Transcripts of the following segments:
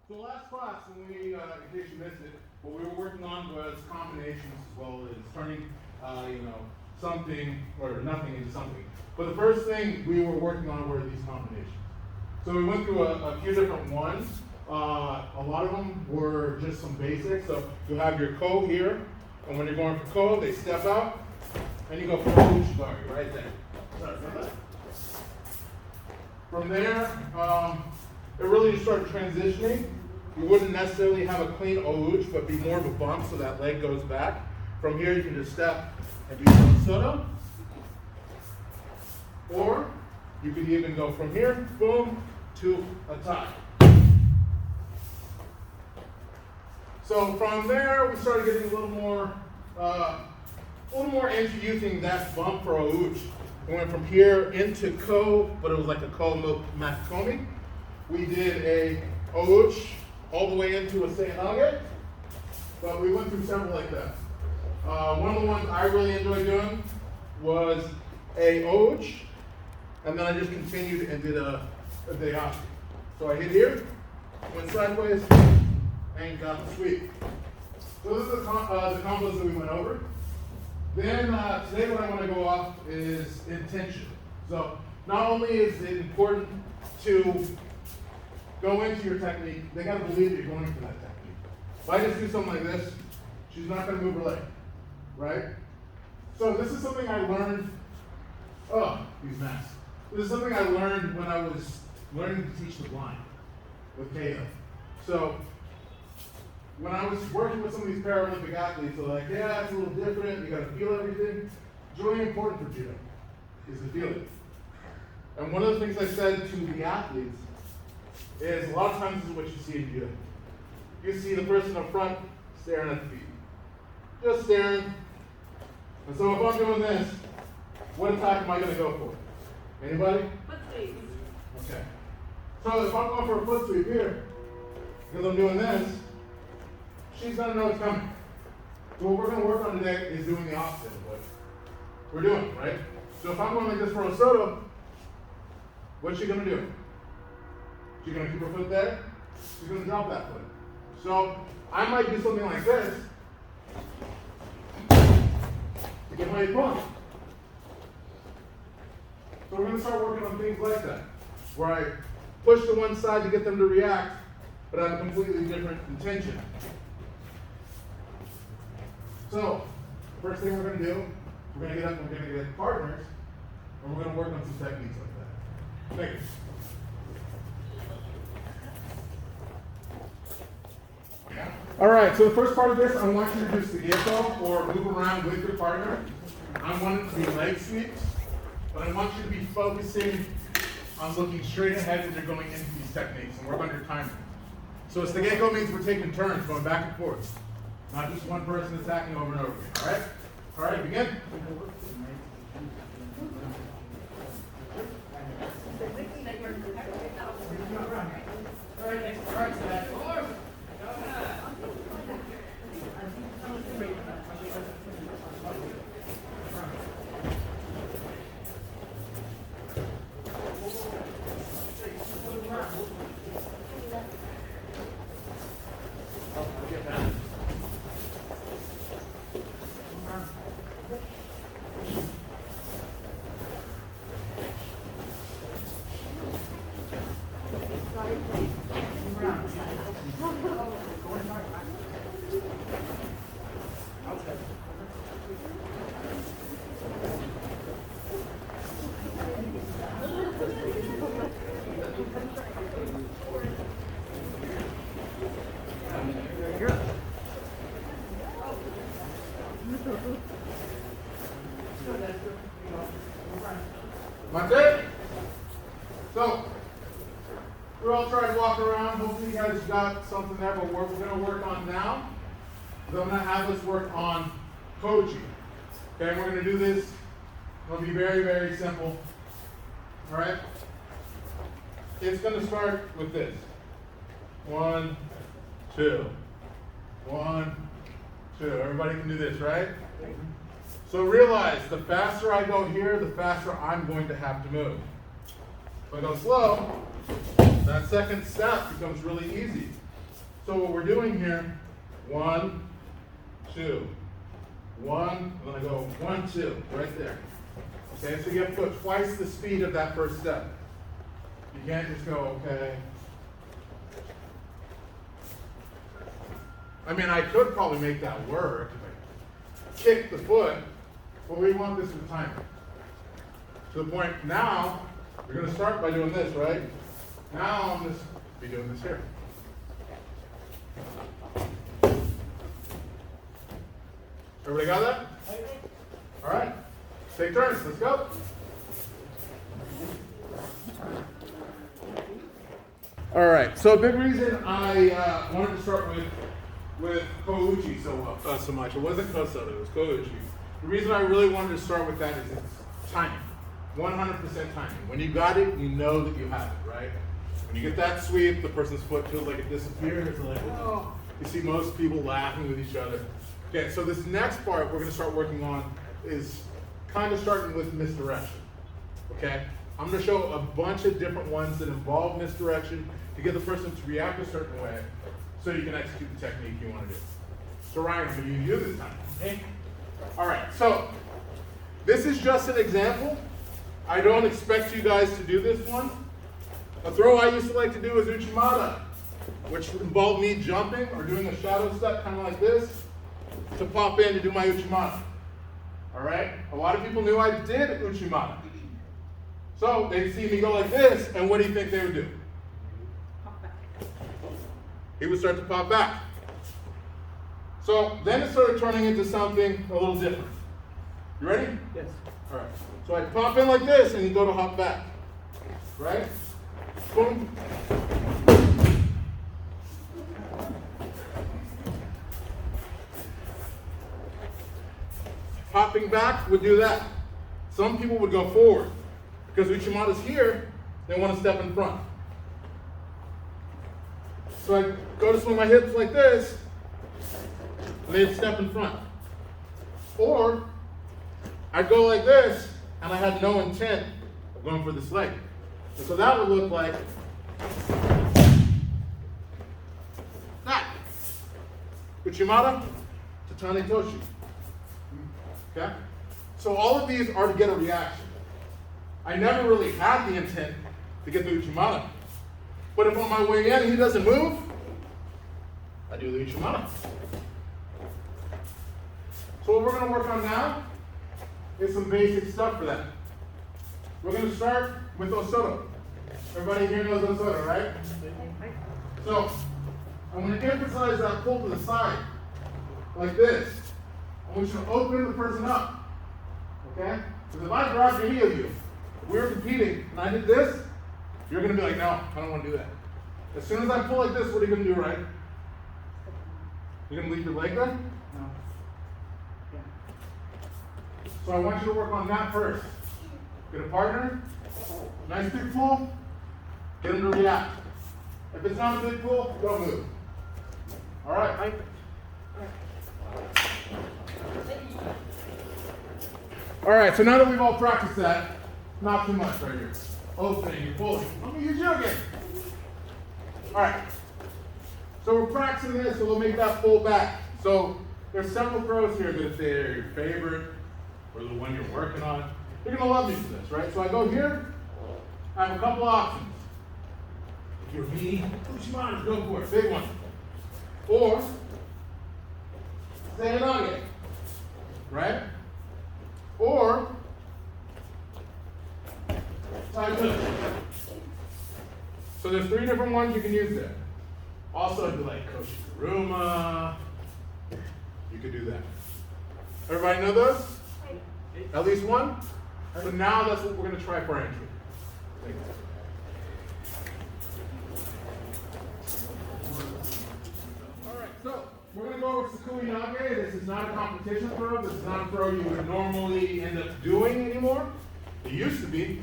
So last class, when we, in case you missed it, what we were working on was combinations as well as turning, something or nothing into something. But the first thing we were working on were these combinations. So we went through a few different ones. A lot of them were just some basics. So you have your co here, and when you're going for co, they step out, and you go for Uchigari right there. Sorry about that. From there, it really just started transitioning. You wouldn't necessarily have a clean ouch, but be more of a bump so that leg goes back. From here, you can just step and do some soto. Or you could even go from here, boom, to a tie. So from there, we started getting a little more into using that bump for a ouch. We went from here into ko, but it was like a ko makomi. We did a ouch all the way into a seihage, but we went through several like that. One of the ones I really enjoyed doing was a ouch, and then I just continued and did a daihatsu. So I hit here, went sideways, and got the sweep. So this is the combos that we went over. Then today what I want to go off is intention. So not only is it important to go into your technique, they got to believe that you're going for that technique. If I just do something like this, she's not going to move her leg, right? So this is something I learned, these masks. This is something I learned when I was learning to teach the blind with KO. So when I was working with some of these Paralympic athletes, they're like, yeah, it's a little different, you got to feel everything. It's really important for judo, is to feel it. And one of the things I said to the athletes is a lot of times this is what you see in judo. You see the person up front staring at the feet. Just staring. And so if I'm doing this, what attack am I going to go for? Anybody? Foot sweep. Okay. So if I'm going for a foot sweep here, because I'm doing this, she's going to know it's coming. So what we're going to work on today is doing the opposite of what we're doing, right? So if I'm going like this for a soto, what's she going to do? She's going to keep her foot there. She's going to drop that foot. So I might do something like this to get my opponent. So we're going to start working on things like that, where I push to one side to get them to react, but I have a completely different intention. So, first thing we're going to do, we're going to get up and we're going to get partners, and we're going to work on some techniques like that. Thank you. All right, so the first part of this, I want you to do Sugeto, or move around with your partner. I want it to be leg sweeps, but I want you to be focusing on looking straight ahead as you're going into these techniques, and work on your timing. So Sugeto means we're taking turns, going back and forth. Not just one person attacking over and over again, all right? All right, begin. That's it. So, we're all trying to walk around. Hopefully you guys got something there, but what we're going to work on now is I'm going to have us work on coaching. Okay, we're going to do this. It'll be very, very simple. All right? It's going to start with this. 1, 2. 1, 2. Everybody can do this, right? So realize, the faster I go here, the faster I'm going to have to move. If I go slow, that second step becomes really easy. So what we're doing here, 1, 2, 1, and then I go 1, 2, right there. Okay, so you have to go twice the speed of that first step. You can't just go, okay. I mean, I could probably make that work if I kick the foot, but we want this with time. To the point now, you're going to start by doing this, right? Now I'm just be doing this here. Everybody got that? All right. Take turns. Let's go. All right. So a big reason I wanted to start with Kouchi so much. It wasn't Kosoto. It was Kouchi. The reason I really wanted to start with that is it's timing. 100% timing. When you got it, you know that you have it, right? When you get that sweep, the person's foot feels like it disappears. It's like, oh. You see most people laughing with each other. Okay, so this next part we're going to start working on is kind of starting with misdirection. Okay? I'm going to show a bunch of different ones that involve misdirection to get the person to react a certain way so you can execute the technique you want to do. So Ryan, what do you do this time? Okay? All right, so this is just an example. I don't expect you guys to do this one. A throw I used to like to do is Uchimata, which involved me jumping or doing a shadow step kind of like this to pop in to do my Uchimata. All right? A lot of people knew I did Uchimata. So they'd see me go like this, and what do you think they would do? Pop back. He would start to pop back. So then it started turning into something a little different. You ready? Yes. All right. So I pop in like this, and you go to hop back. Right? Boom. Hopping back would do that. Some people would go forward. Because Uchimata's here, they want to step in front. So I go to swing my hips like this, and they'd step in front. Or I'd go like this, and I had no intent of going for this leg. And so that would look like that. Uchimata, Tatane Toshi. Okay? So all of these are to get a reaction. I never really had the intent to get the Uchimata. But if on my way in he doesn't move, I do the Uchimata. So what we're going to work on now is some basic stuff for that. We're going to start with Osoto. Everybody here knows Osoto, right? So I'm going to emphasize that pull to the side, like this. I want you to open the person up, okay? Because if I grabbed any of you, we were competing, and I did this, you're going to be like, no, I don't want to do that. As soon as I pull like this, what are you going to do, right? You're going to leave your leg there? No. Yeah. So I want you to work on that first. Get a partner, nice big pull, get him to react. If it's not a big pull, don't move. All right? All right, so now that we've all practiced that, not too much right here. Opening, you're pulling. Let me use you again. All right. So we're practicing this, so we'll make that pull back. So there's several throws here that if they're your favorite or the one you're working on, you're gonna love me for this, right? So I go here, I have a couple options. If you're me, Uchimata, go for it, big one. Or, Seyanage, right? Or, side twist. So there's 3 different ones you can use there. Also, it'd be like Koshiguruma. You could do that. Everybody know those? At least one? So now that's what we're going to try for our entry. All right, so we're going to go over Sukui Nage. This is not a competition throw. This is not a throw you would normally end up doing anymore. It used to be.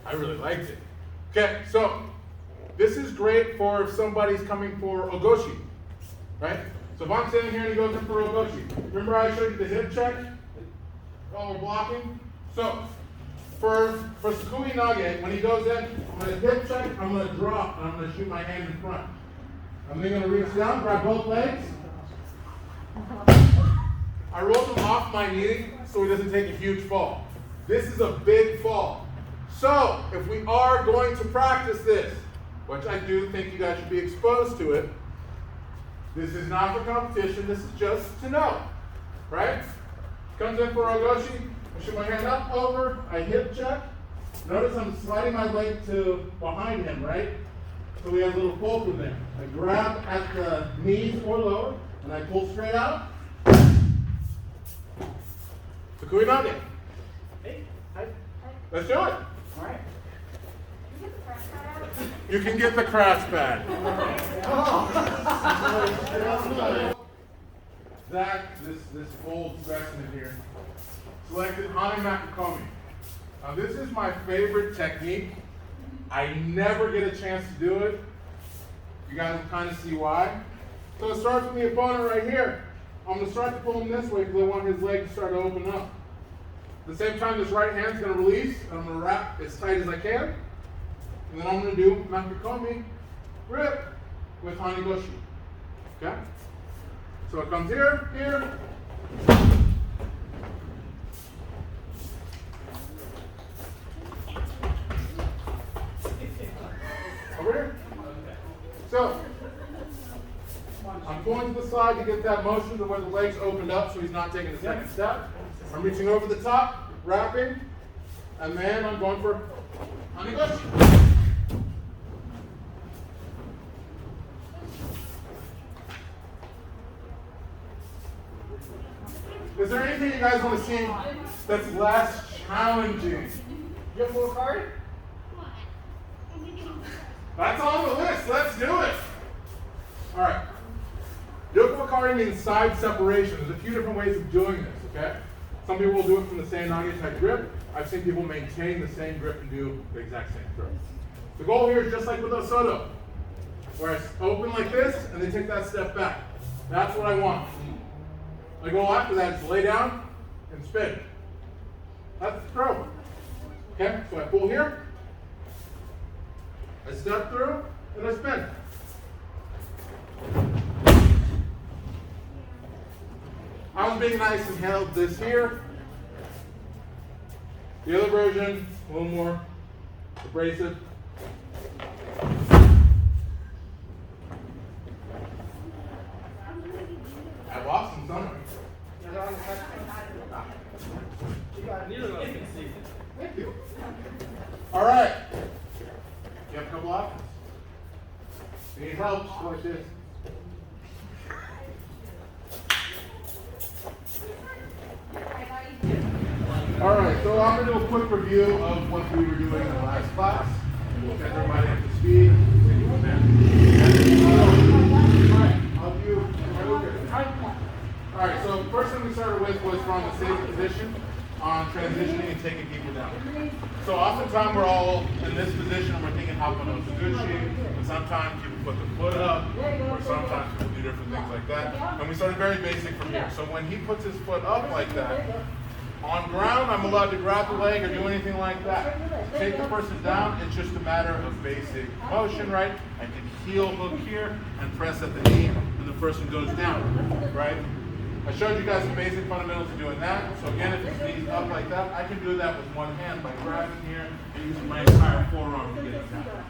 I really liked it. Okay, so this is great for if somebody's coming for Ogoshi, right? So if I'm standing here and he goes in for Ogoshi, remember I showed you the hip check while we're blocking? So for Sukui Nage, when he goes in, I'm going to hip check, I'm going to drop, and I'm going to shoot my hand in front. I'm then going to reach down, grab both legs. I roll him off my knee so he doesn't take a huge fall. This is a big fall. So, if we are going to practice this, which I do think you guys should be exposed to it, this is not for competition, this is just to know, right? Comes in for Ogoshi, I shoot my hand up, over, I hip check. Notice I'm sliding my leg to behind him, right? So we have a little fulcrum there. I grab at the knees or lower, and I pull straight out. Fukui Nage. Hey, hi. Let's do it. All right. You can get the crash pad. Zach, this old specimen here, selected Hane Makakomi. Now this is my favorite technique. I never get a chance to do it. You guys will kind of see why. So it starts with the opponent right here. I'm going to start to pull him this way because I want his leg to start to open up. At the same time, this right hand's going to release, and I'm going to wrap as tight as I can. And then I'm going to do Makakomi grip with Hanigoshi. Okay? So it comes here, here. Over here. So, I'm pulling to the side to get that motion to where the legs opened up so he's not taking a second step. I'm reaching over the top, wrapping, and then I'm going for Hanigoshi. Is there anything you guys want to see that's less challenging? You have a card? That's on the list. Let's do it. All right. Yoko Wakari means side separation. There's a few different ways of doing this, okay? Some people will do it from the same Nage type grip. I've seen people maintain the same grip and do the exact same throw. The goal here is just like with Osoto, where I open like this and then take that step back. That's what I want. My goal after that is to lay down and spin. That's the throw. Okay, so I pull here, I step through, and I spin. I was being nice and held this here. The other version, a little more abrasive. I lost some somewhere. Thank you. All right. You have a couple options. Need help? Just go like this. All right, so I'm going to do a quick review of what we were doing in the last class. We'll get everybody up to speed. Continue from there. All right, so first thing we started with was from the safety position on transitioning and taking people down. So oftentimes we're all in this position, we're thinking Hapa no Tsuguchi, and sometimes people put the foot up, or sometimes people do different things like that. And we started very basic from here. So when he puts his foot up like that, on ground, I'm allowed to grab the leg or do anything like that. Take the person down, it's just a matter of basic motion, right? I can heel hook here and press at the knee, and the person goes down, right? I showed you guys the basic fundamentals of doing that. So again, if his knee's up like that, I can do that with one hand by grabbing here and using my entire forearm to get it down.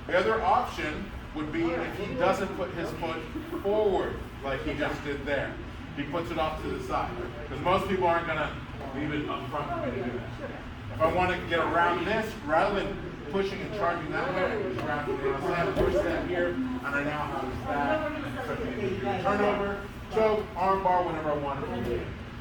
The other option would be if he doesn't put his foot forward like he just did there. He puts it off to the side. Because most people aren't going to leave it up front for me to do that. If I want to get around this, rather than pushing and charging that way, I just grab it on the side, push that here, and I now have his back, and turnover, choke, arm bar, whatever I want to do.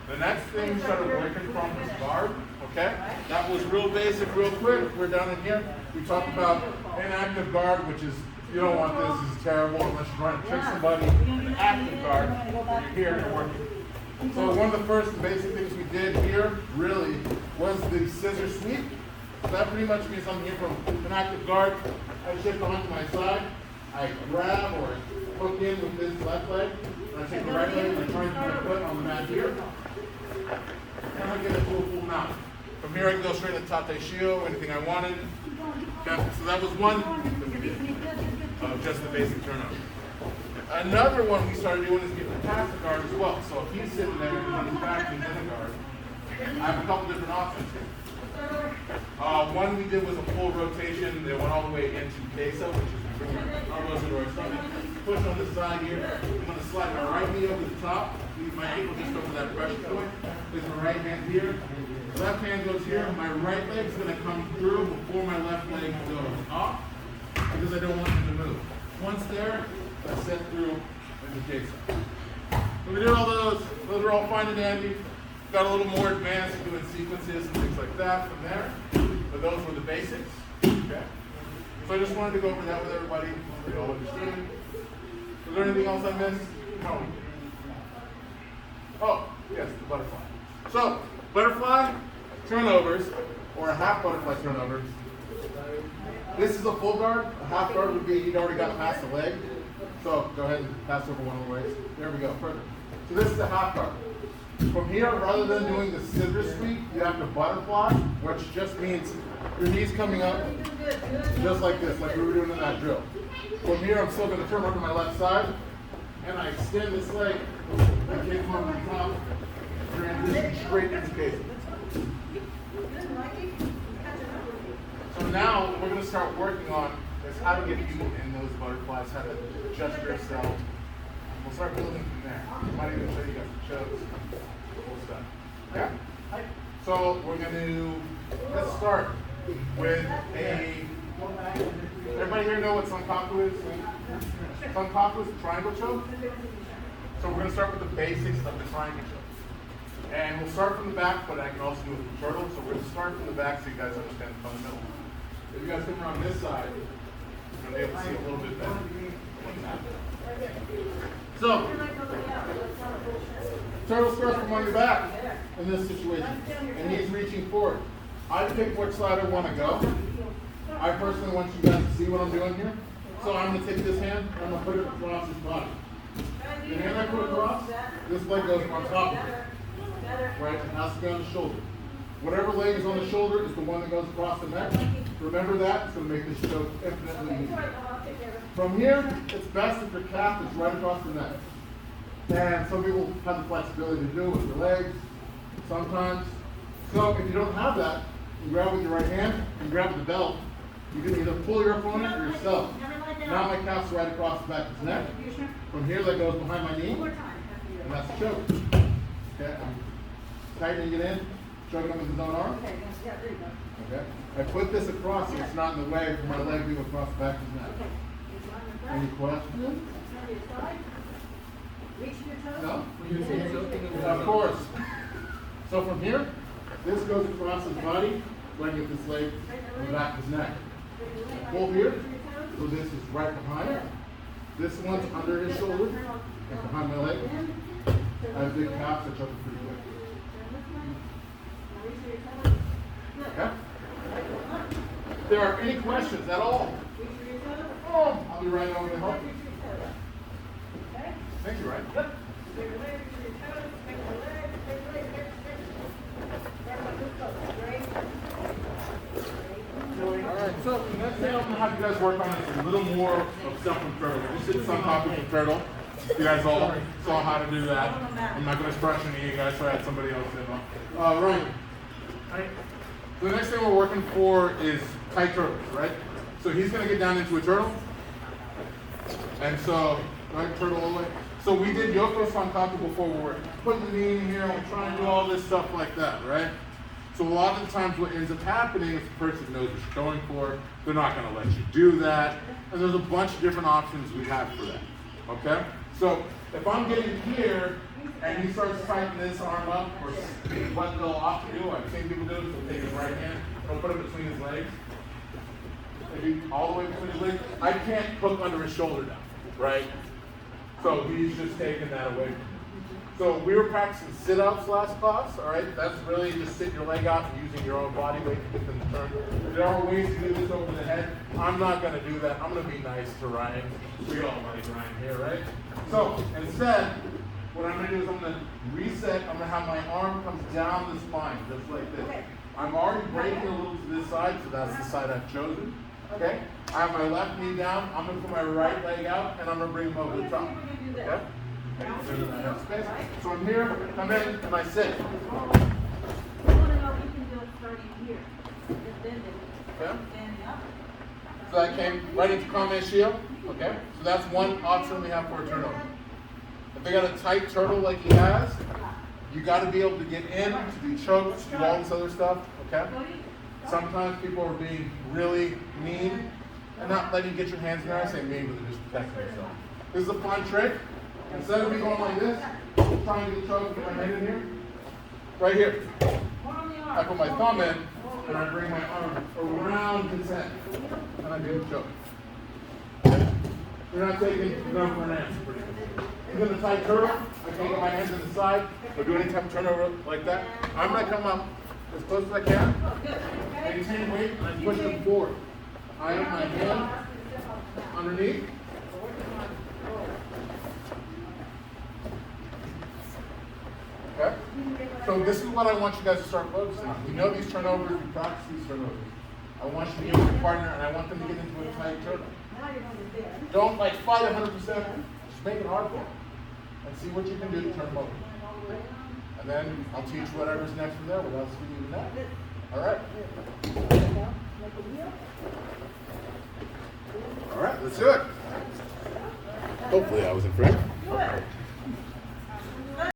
The next thing we started working from was guard, okay? That was real basic, real quick. We're down in here. We talked about inactive guard, which is, you don't want this is terrible unless you're trying to trick somebody. An active guard, when you're here and working. So one of the first basic things we did here, really, was the scissor sweep. So that pretty much means I'm here from an active guard. I shift onto my side. I grab or hook in with this left leg. And I take the right leg and I try to put my foot on the mat here. And I get a full mount. From here I can go straight to Tate Shio, anything I wanted. Okay, so that was one thing that we did. of just the basic turnover. Another one we started doing is getting the passive guard as well. So if he's sitting there and he's back and he's in the guard, I have a couple different options here. One we did was a full rotation. They went all the way into queso, which is we bring our elbows into our stomach, push on the side here. I'm going to slide my right knee over the top, leave my ankle just over that pressure point. Place my right hand here. Left hand goes here. My right leg's going to come through before my left leg goes up because I don't want it to move. Once there, I set through into queso. So we did all those. Those are all fine and dandy. Got a little more advanced doing sequences and things like that from there. But those were the basics. Okay. So I just wanted to go over that with everybody so you all understood. Was there anything else I missed? No. Oh, yes, the butterfly. So, butterfly turnovers, or a half butterfly turnover. This is a full guard. A half guard would be you'd already got past the leg. So go ahead and pass over one of the legs. There we go. Perfect. So this is a half guard. From here, rather than doing the scissor sweep, you have to butterfly, which just means your knees coming up just like this, like we were doing in that drill. From here, I'm still going to turn over to my left side, and I extend this leg and kick over the top, transition straight into queso. So now, what we're going to start working on is how to get you in those butterflies, how to adjust yourself. We'll start building from there. I might even show you guys the shows. Cool stuff. Yeah? So we're going to, let's start with everybody here know what Sankaku is? Sankaku is a triangle choke. So we're going to start with the basics of the triangle choke. And we'll start from the back, but I can also do it with the turtle. So we're going to start from the back so you guys understand the fundamental. If you guys come around this side, you're going to be able to see a little bit better what's happening. So, turtle starts from on your back in this situation, and he's reaching forward. I pick which side I want to go. I personally want you guys to see what I'm doing here. So I'm going to take this hand, I'm going to put it across his body. The hand I put across, this leg goes on top of it. Right? It has to be on the shoulder. Whatever leg is on the shoulder is the one that goes across the neck. Remember that, it's going to make this choke infinitely easier. From here, it's best if your calf is right across the neck. And some people have the flexibility to do it with their legs, sometimes. So if you don't have that, you grab with your right hand, you grab with the belt. You can either pull your opponent or yourself. Now my calf's right across the back of his neck. From here, that goes behind my knee, and that's the choke. Okay, I'm tightening it in, choking him with his own arm. Okay, I put this across so it's not in the way for my leg being across the back of his neck. Any questions? No? Of course. So from here, this goes across his body, so I can get this leg on the back of his neck. I pull here, so this is right behind. This one's under his shoulder and behind my leg. I have big calves that choke it pretty quick. Okay? If there are any questions at all, I'll be right over to help you. Thank you, Ryan. Yep. Alright, so the next thing I'm going to have you guys work on is a little more of self-control. This is some type of turtle. You guys all saw how to do that. I'm not going to express any of you guys, so I had somebody else in. Ryan. So the next thing we're working for is tight turtles, right? So he's going to get down into a turtle. And so, right, turtle all the way. So we did Yoko Sankaku before we were putting the knee in here and we're trying to do all this stuff like that, right? So a lot of the times what ends up happening is the person knows what you're going for. They're not going to let you do that. And there's a bunch of different options we have for that, okay? So if I'm getting here and he starts tightening this arm up, or what they'll often do, I've seen people do it, so take his right hand, they'll put it between his legs. Maybe all the way between his legs. I can't hook under his shoulder now, right? So he's just taking that away from me. So we were practicing sit-ups last class, all right? That's really just sitting your leg out and using your own body weight to get them to turn. There are ways to do this over the head. I'm not going to do that. I'm going to be nice to Ryan. We all like Ryan here, right? So instead, what I'm going to do is I'm going to reset. I'm going to have my arm comes down the spine, just like this. I'm already breaking a little to this side, so that's the side I've chosen. Okay? I have my left knee down. I'm gonna put my right leg out, and I'm gonna bring him over the top. Okay? So I'm here, come in, and I sit. I want to know if you can do it starting here. Just bend it. Okay? Stand up. So that came right into common shield. Okay? So that's one option we have for a turnover. If they got a tight turtle like he has, you got to be able to get in, to do chokes, do all this other stuff. Okay? Sometimes people are being really mean and not letting you get your hands in there. I say mean, but they're just protecting themselves. This is a fun trick. Instead of me going like this, trying to get choke with my hand in here, right here. I put my thumb in and I bring my arm around consent and I do the choke. Okay? You're not taking it for an answer. He's in a tight turtle. I can't get my hands to the side or do any type of turnover like that. I'm going to come up as close as I can, maintain weight, and I push them forward. I have my hand underneath. Okay? So this is what I want you guys to start focusing on. We know these turnovers, we practice these turnovers. I want you to be with your partner and I want them to get into a tight turtle. Don't like fight 100%, just make it hard for them. And see what you can do to turn them over. And then I'll teach whatever's next from there, what else we need to know. Alright? Alright, let's do it. Hopefully I was in frame.